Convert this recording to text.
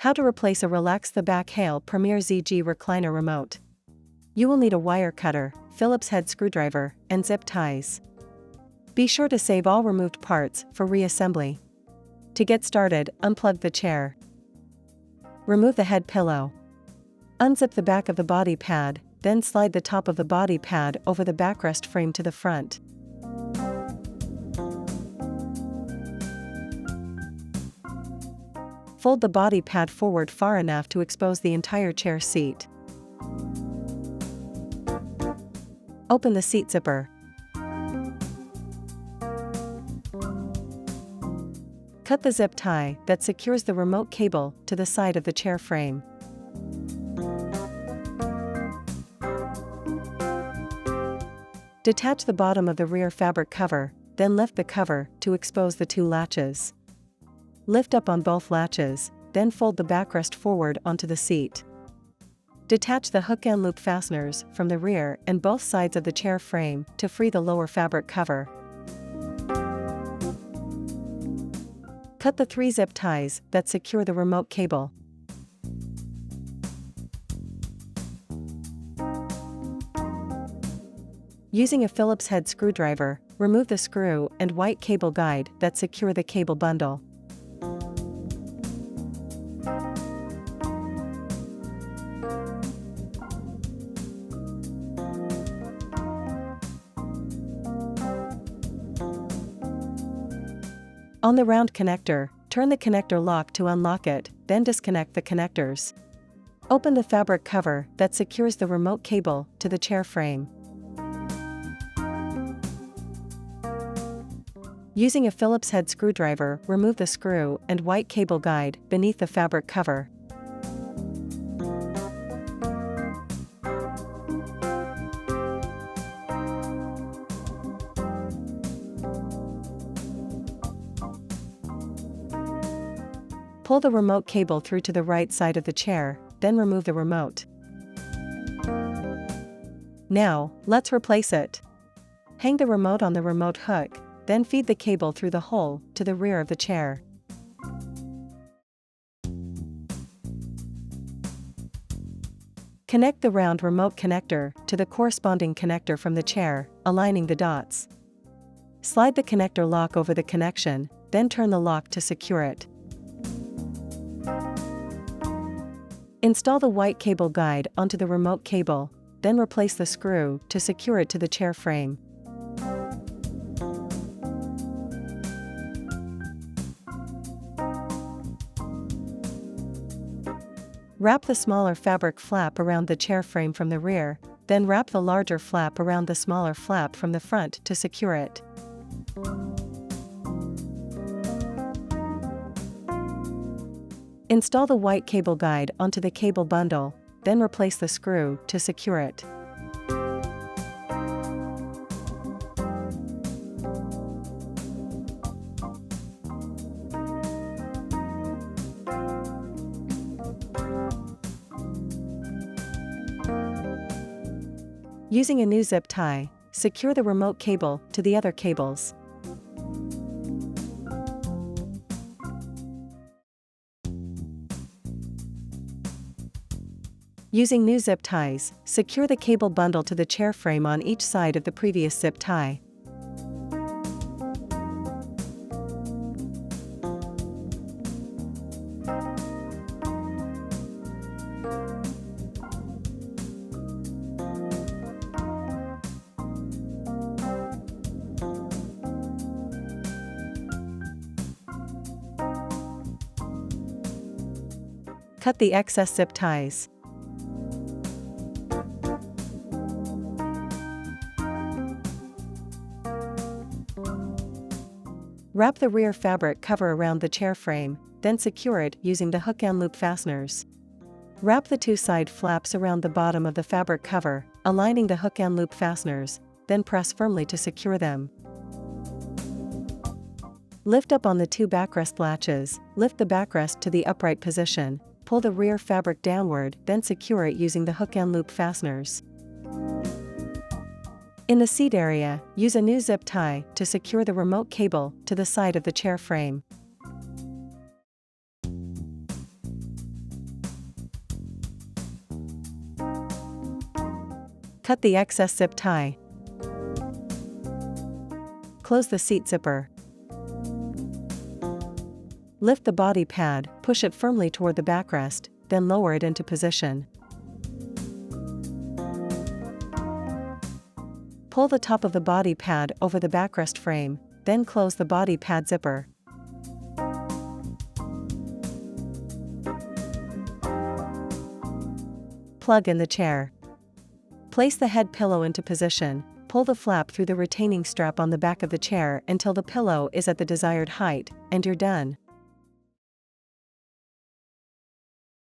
How to replace a Relax the Back Hale Premier ZG Recliner remote. You will need a wire cutter, Phillips head screwdriver, and zip ties. Be sure to save all removed parts for reassembly. To get started, unplug the chair. Remove the head pillow. Unzip the back of the body pad, then slide the top of the body pad over the backrest frame to the front. Fold the body pad forward far enough to expose the entire chair seat. Open the seat zipper. Cut the zip tie that secures the remote cable to the side of the chair frame. Detach the bottom of the rear fabric cover, then lift the cover to expose the two latches. Lift up on both latches, then fold the backrest forward onto the seat. Detach the hook and loop fasteners from the rear and both sides of the chair frame to free the lower fabric cover. Cut the 3 zip ties that secure the remote cable. Using a Phillips head screwdriver, remove the screw and white cable guide that secure the cable bundle. On the round connector, turn the connector lock to unlock it, then disconnect the connectors. Open the fabric cover that secures the remote cable to the chair frame. Using a Phillips head screwdriver, remove the screw and white cable guide beneath the fabric cover. Pull the remote cable through to the right side of the chair, then remove the remote. Now, let's replace it. Hang the remote on the remote hook, then feed the cable through the hole to the rear of the chair. Connect the round remote connector to the corresponding connector from the chair, aligning the dots. Slide the connector lock over the connection, then turn the lock to secure it. Install the white cable guide onto the remote cable, then replace the screw to secure it to the chair frame. Wrap the smaller fabric flap around the chair frame from the rear, then wrap the larger flap around the smaller flap from the front to secure it. Install the white cable guide onto the cable bundle, then replace the screw to secure it. Using a new zip tie, secure the remote cable to the other cables. Using new zip ties, secure the cable bundle to the chair frame on each side of the previous zip tie. Cut the excess zip ties. Wrap the rear fabric cover around the chair frame, then secure it using the hook and loop fasteners. Wrap the 2 side flaps around the bottom of the fabric cover, aligning the hook and loop fasteners, then press firmly to secure them. Lift up on the 2 backrest latches, lift the backrest to the upright position, pull the rear fabric downward, then secure it using the hook and loop fasteners. In the seat area, use a new zip tie to secure the remote cable to the side of the chair frame. Cut the excess zip tie. Close the seat zipper. Lift the body pad, push it firmly toward the backrest, then lower it into position. Pull the top of the body pad over the backrest frame, then close the body pad zipper. Plug in the chair. Place the head pillow into position, pull the flap through the retaining strap on the back of the chair until the pillow is at the desired height, and you're done.